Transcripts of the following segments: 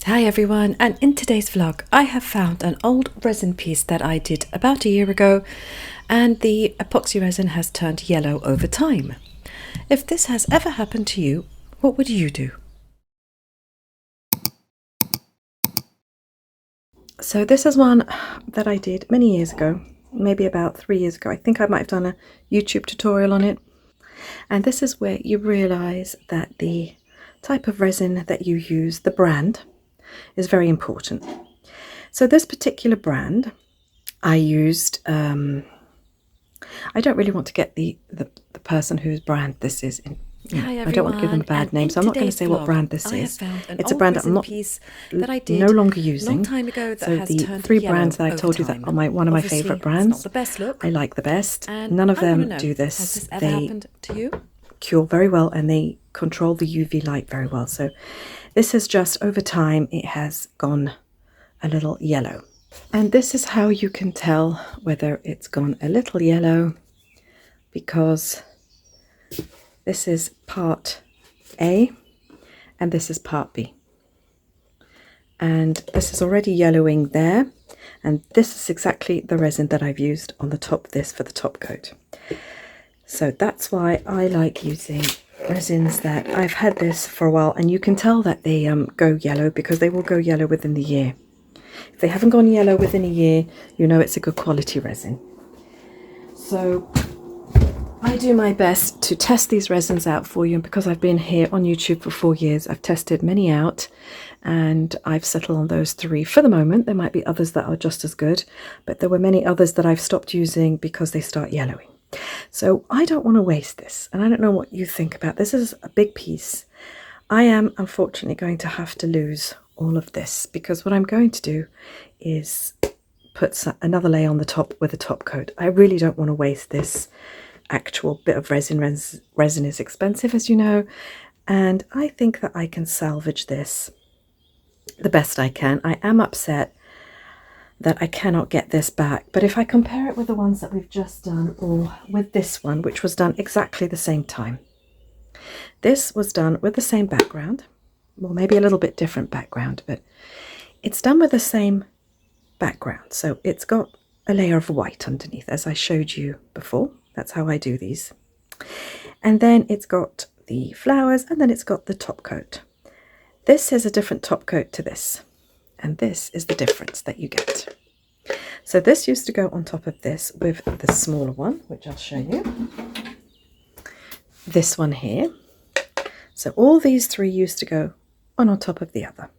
Hi everyone, and in today's vlog I have found an old resin piece that I did about a year ago, and the epoxy resin has turned yellow over time. If this has ever happened to you, what would you do? So this is one that I did many years ago, maybe about 3 years ago. I think I might have done a YouTube tutorial on it. And this is where you realize that the type of resin that you use, the brand, is very important. So this particular brand I used, I don't really want to get the person whose brand this is in. Hi everyone, I don't want to give them a bad name, so I'm not going to say what brand this is. It's a brand that I'm not no longer using. So the three brands that I've told you that are one of my favourite brands, I like the best. None of them do this. They cure very well and they control the UV light very well. So this is just over time it has gone a little yellow. And this is how you can tell whether it's gone a little yellow, because this is part A and this is part B. And this is already yellowing there. And this is exactly the resin that I've used on the top of this for the top coat. So that's why I like using resins that I've had this for a while. And you can tell that they go yellow because they will go yellow within the year. If they haven't gone yellow within a year, you know it's a good quality resin. So I do my best to test these resins out for you, and because I've been here on YouTube for 4 years, I've tested many out and I've settled on those 3 for the moment. There might be others that are just as good, but there were many others that I've stopped using because they start yellowing. So I don't want to waste this, and I don't know what you think about this. This is a big piece. I am unfortunately going to have to lose all of this, because what I'm going to do is put another layer on the top with a top coat. I really don't want to waste this actual bit of resin. Resin is expensive, as you know, and I think that I can salvage this the best I can. I am upset that I cannot get this back, but if I compare it with the ones that we've just done, or with this one, which was done exactly the same time, this was done with the same background, well, maybe a little bit different background, but it's done with the same background. So it's got a layer of white underneath, as I showed you before. That's how I do these. And then it's got the flowers, and then it's got the top coat. This is a different top coat to this, and this is the difference that you get. So this used to go on top of this with the smaller one, which I'll show you. This one here. So all these 3 used to go one on top of the other.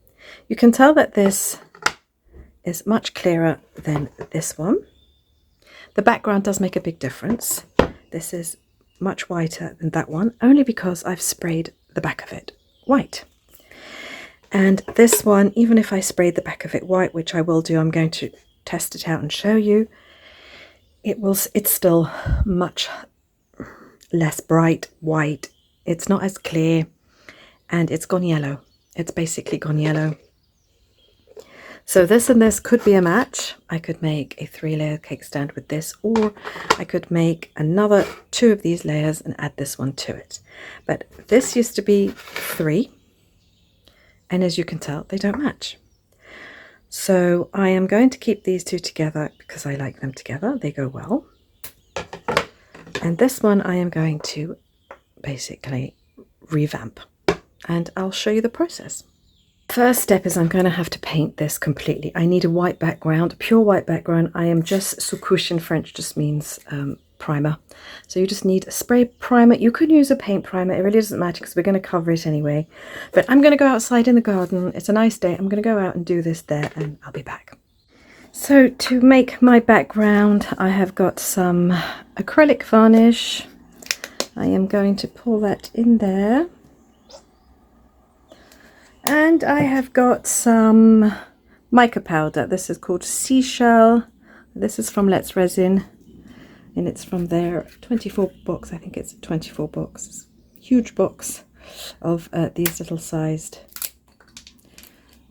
You can tell that this is much clearer than this one. The background does make a big difference. This is much whiter than that one, only because I've sprayed the back of it white. And this one, even if I sprayed the back of it white, which I will do, I'm going to test it out and show you, it's still much less bright white. It's not as clear, and it's gone yellow. It's basically gone yellow. So this and this could be a match. I could make a 3-layer cake stand with this, or I could make another 2 of these layers and add this one to it. But this used to be 3, and as you can tell, they don't match. So I am going to keep these 2 together because I like them together. They go well. And this one I am going to basically revamp, and I'll show you the process. First step is I'm going to have to paint this completely. I need a white background, a pure white background. I am just sous couche in French, just means primer. So you just need a spray primer. You could use a paint primer. It really doesn't matter because we're going to cover it anyway. But I'm going to go outside in the garden. It's a nice day. I'm going to go out and do this there, and I'll be back. So to make my background, I have got some acrylic varnish. I am going to pour that in there. And I have got some mica powder. This is called Seashell. This is from Let's Resin, and it's from their 24 box. I think it's a 24 box. Huge box of these little sized.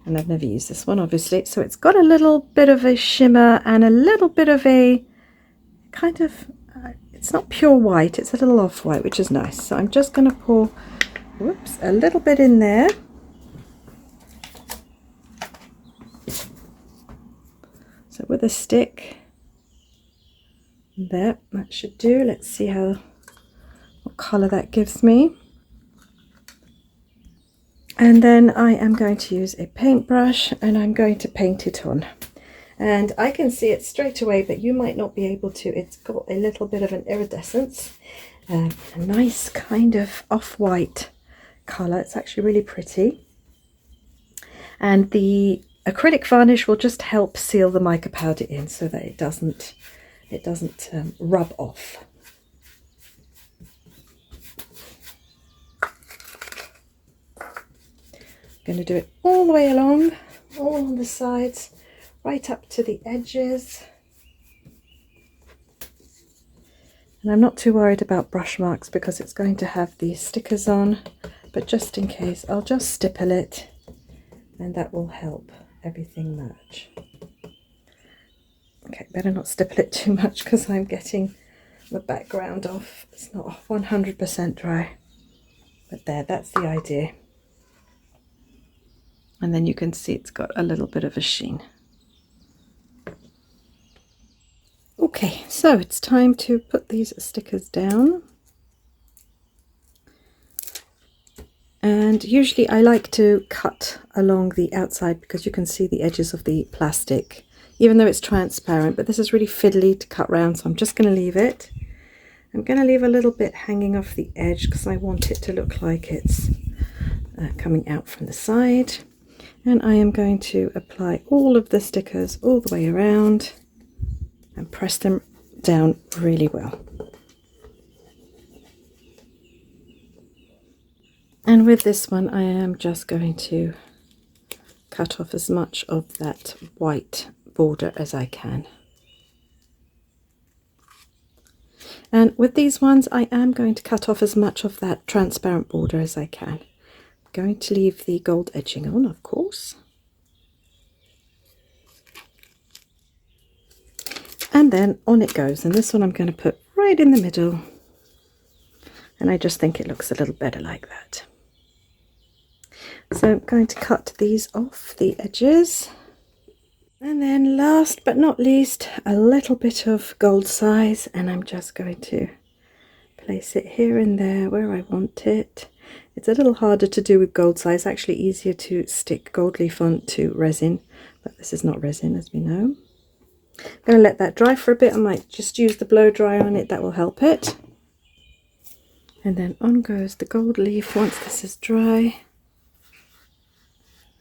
And I've never used this one, obviously. So it's got a little bit of a shimmer and a little bit of a kind of, it's not pure white, it's a little off-white, which is nice. So I'm just going to pour, whoops, a little bit in there. with a stick. There, that should do. Let's see what colour that gives me. And then I am going to use a paintbrush and I'm going to paint it on. And I can see it straight away, but you might not be able to. It's got a little bit of an iridescence, a nice kind of off-white colour. It's actually really pretty. And the acrylic varnish will just help seal the mica powder in so that it doesn't rub off. I'm going to do it all the way along, all on the sides, right up to the edges. And I'm not too worried about brush marks because it's going to have these stickers on, but just in case, I'll just stipple it and that will help everything match. Okay, better not stipple it too much because I'm getting the background off. It's not 100% dry, but there, that's the idea. And then you can see it's got a little bit of a sheen. Okay, so it's time to put these stickers down. And usually I like to cut along the outside because you can see the edges of the plastic, even though it's transparent, but this is really fiddly to cut round, so I'm just going to leave it. I'm going to leave a little bit hanging off the edge because I want it to look like it's coming out from the side. And I am going to apply all of the stickers all the way around and press them down really well. And with this one, I am just going to cut off as much of that white border as I can. And with these ones, I am going to cut off as much of that transparent border as I can. I'm going to leave the gold edging on, of course. And then on it goes. And this one I'm going to put right in the middle. And I just think it looks a little better like that. So I'm going to cut these off the edges. And then last but not least, a little bit of gold size, and I'm just going to place it here and there where I want it. It's a little harder to do with gold size, actually easier to stick gold leaf on to resin, but this is not resin as we know. I'm going to let that dry for a bit. I might just use the blow dry on it, that will help it. And then on goes the gold leaf once this is dry.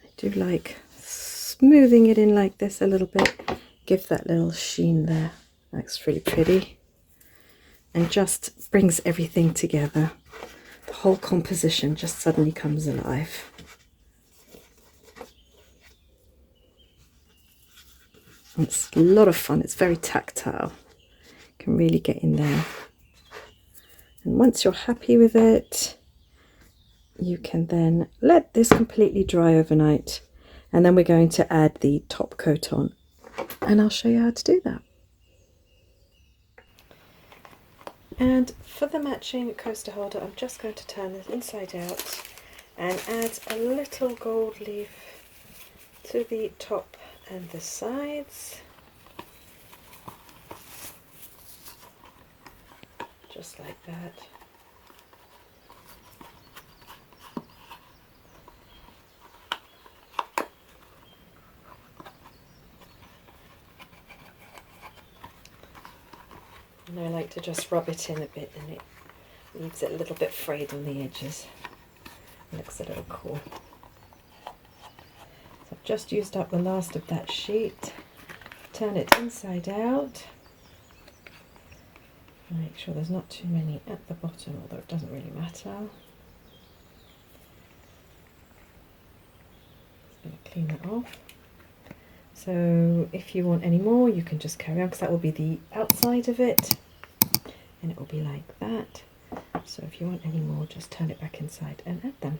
I do like smoothing it in like this a little bit, give that little sheen there. That's really pretty and just brings everything together. The whole composition just suddenly comes alive. It's a lot of fun. It's very tactile. You can really get in there. And once you're happy with it, you can then let this completely dry overnight. And then we're going to add the top coat on, and I'll show you how to do that. And for the matching coaster holder, I'm just going to turn this inside out and add a little gold leaf to the top and the sides. Just like that. And I like to just rub it in a bit, and it leaves it a little bit frayed on the edges. It looks a little cool. So I've just used up the last of that sheet. Turn it inside out. Make sure there's not too many at the bottom, although it doesn't really matter. Just going to clean that off. So if you want any more, you can just carry on, because that will be the outside of it, and it will be like that. So if you want any more, just turn it back inside and add them.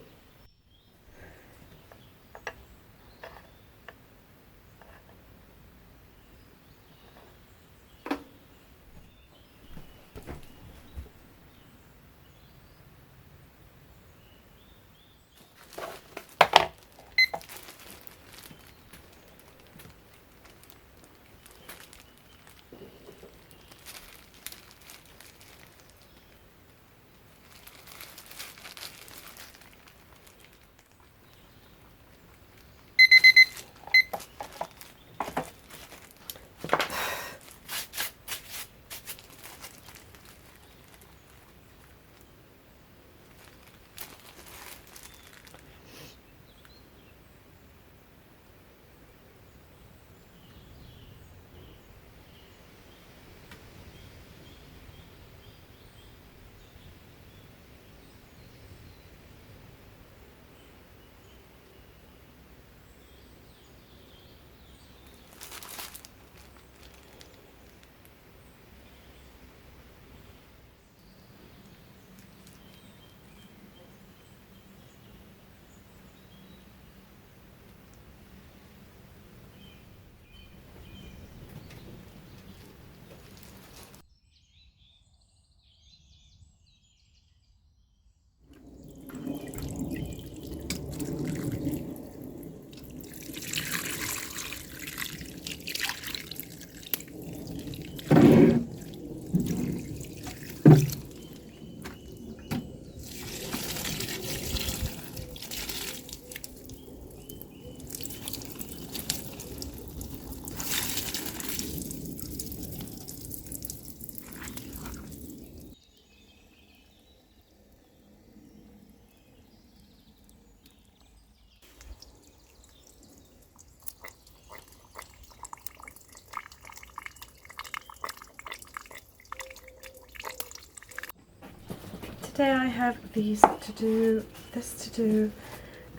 today I have these to do, this to do,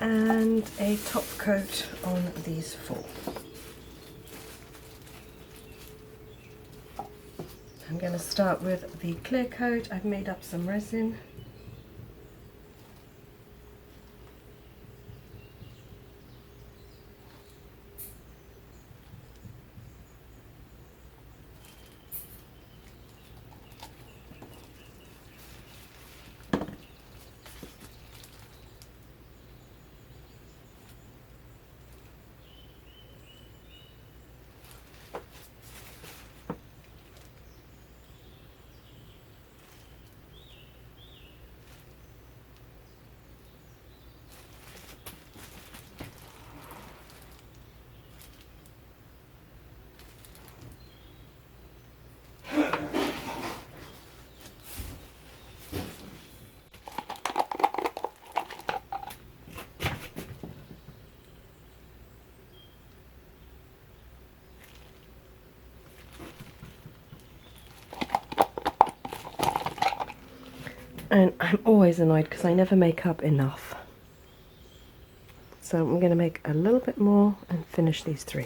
and a top coat on these 4. I'm going to start with the clear coat. I've made up some resin. And I'm always annoyed because I never make up enough. So I'm going to make a little bit more and finish these 3.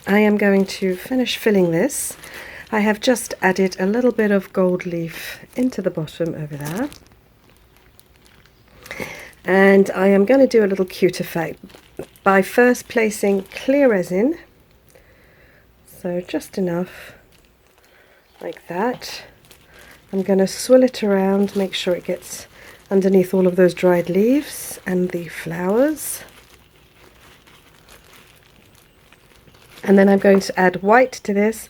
I am going to finish filling this. I have just added a little bit of gold leaf into the bottom over there. And I am going to do a little cute effect by first placing clear resin. So just enough like that. I'm going to swirl it around, make sure it gets underneath all of those dried leaves and the flowers. And then I'm going to add white to this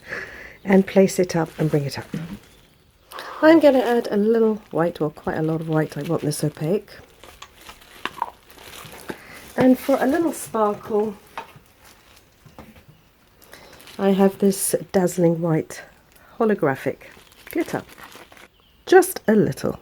and place it up and bring it up. I'm going to add a little white, or quite a lot of white. I want this opaque. And for a little sparkle, I have this dazzling white holographic glitter. Just a little.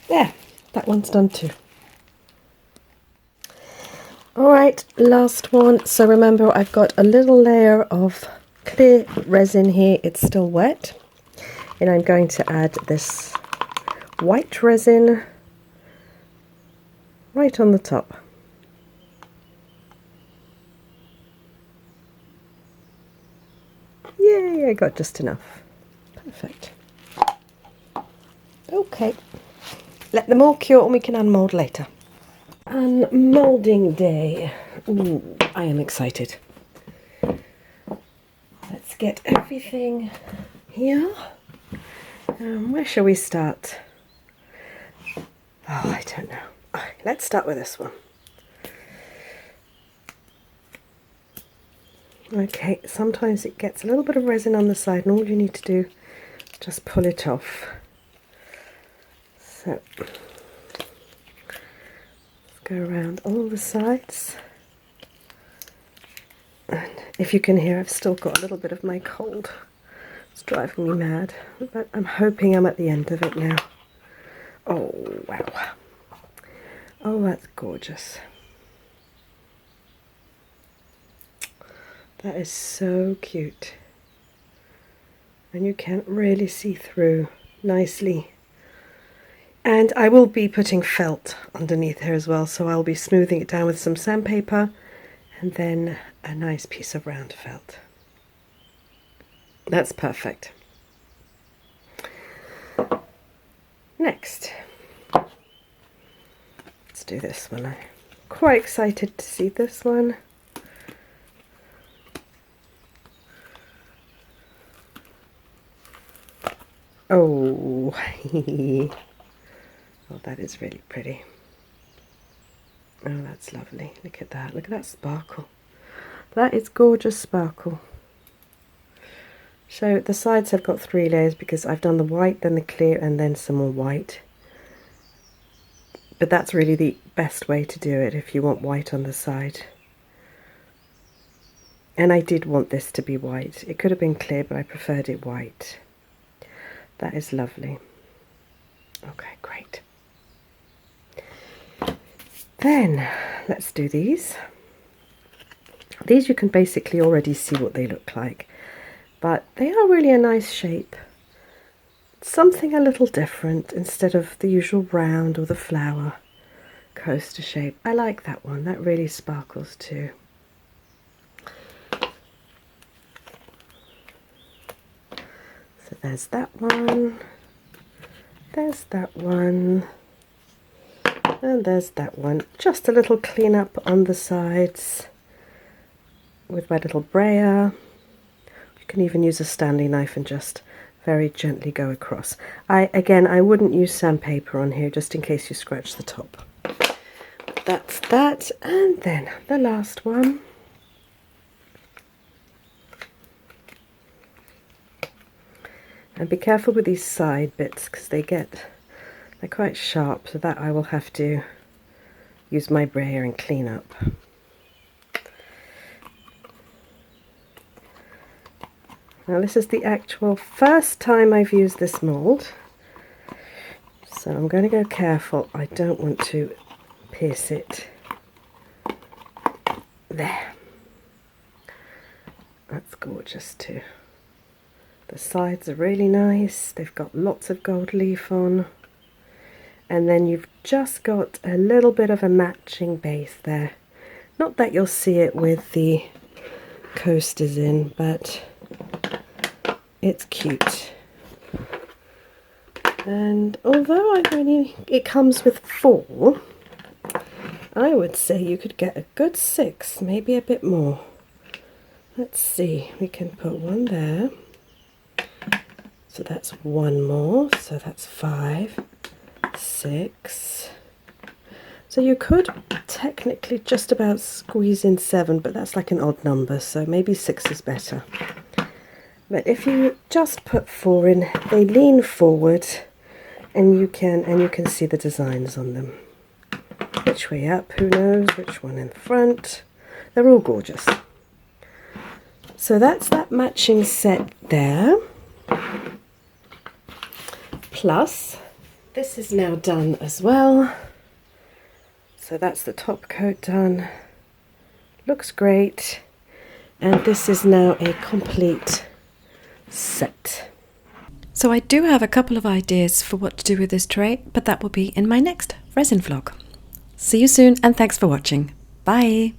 There, that one's done too. Alright, last one. So remember, I've got a little layer of clear resin here. It's still wet. And I'm going to add this white resin right on the top. Yay, I got just enough. Perfect. Okay. Let them all cure and we can unmold later. Unmolding day. Ooh, I am excited. Let's get everything here. Where shall we start? Oh, I don't know. Let's start with this one. Okay, sometimes it gets a little bit of resin on the side and all you need to do is just pull it off. So, let's go around all the sides. And if you can hear, I've still got a little bit of my cold. It's driving me mad, but I'm hoping I'm at the end of it now. Oh, wow. Oh, that's gorgeous. That is so cute. And you can really see through nicely. And I will be putting felt underneath here as well, so I'll be smoothing it down with some sandpaper and then a nice piece of round felt. That's perfect. Next, let's do this one. I'm quite excited to see this one. Oh, oh, that is really pretty. Oh, that's lovely. Look at that. Look at that sparkle. That is gorgeous sparkle. So the sides have got 3 layers because I've done the white, then the clear, and then some more white. But that's really the best way to do it if you want white on the side. And I did want this to be white. It could have been clear, but I preferred it white. That is lovely. Okay, great. Then let's do these. These you can basically already see what they look like, but they are really a nice shape. Something a little different instead of the usual round or the flower coaster shape. I like that one. That really sparkles too. So there's that one. There's that one. And there's that one. Just a little clean up on the sides with my little brayer. You can even use a Stanley knife and just very gently go across. Again, I wouldn't use sandpaper on here just in case you scratch the top. That's that. And then the last one. And be careful with these side bits because they're quite sharp, so that I will have to use my brayer and clean up. Now this is the actual first time I've used this mould, so I'm going to go careful. I don't want to pierce it. There. That's gorgeous too. The sides are really nice. They've got lots of gold leaf on. And then you've just got a little bit of a matching base there. Not that you'll see it with the coasters in, but it's cute. And although it comes with 4, I would say you could get a good 6, maybe a bit more. Let's see, we can put one there. So that's 1 more, so that's 5, 6. So you could technically just about squeeze in 7, but that's like an odd number, so maybe 6 is better. But if you just put 4 in, they lean forward, and you can see the designs on them. Which way up? Who knows? Which one in front? They're all gorgeous. So that's that matching set there. Plus, this is now done as well. So that's the top coat done. Looks great. And this is now a complete set. So I do have a couple of ideas for what to do with this tray, but that will be in my next resin vlog. See you soon and thanks for watching. Bye!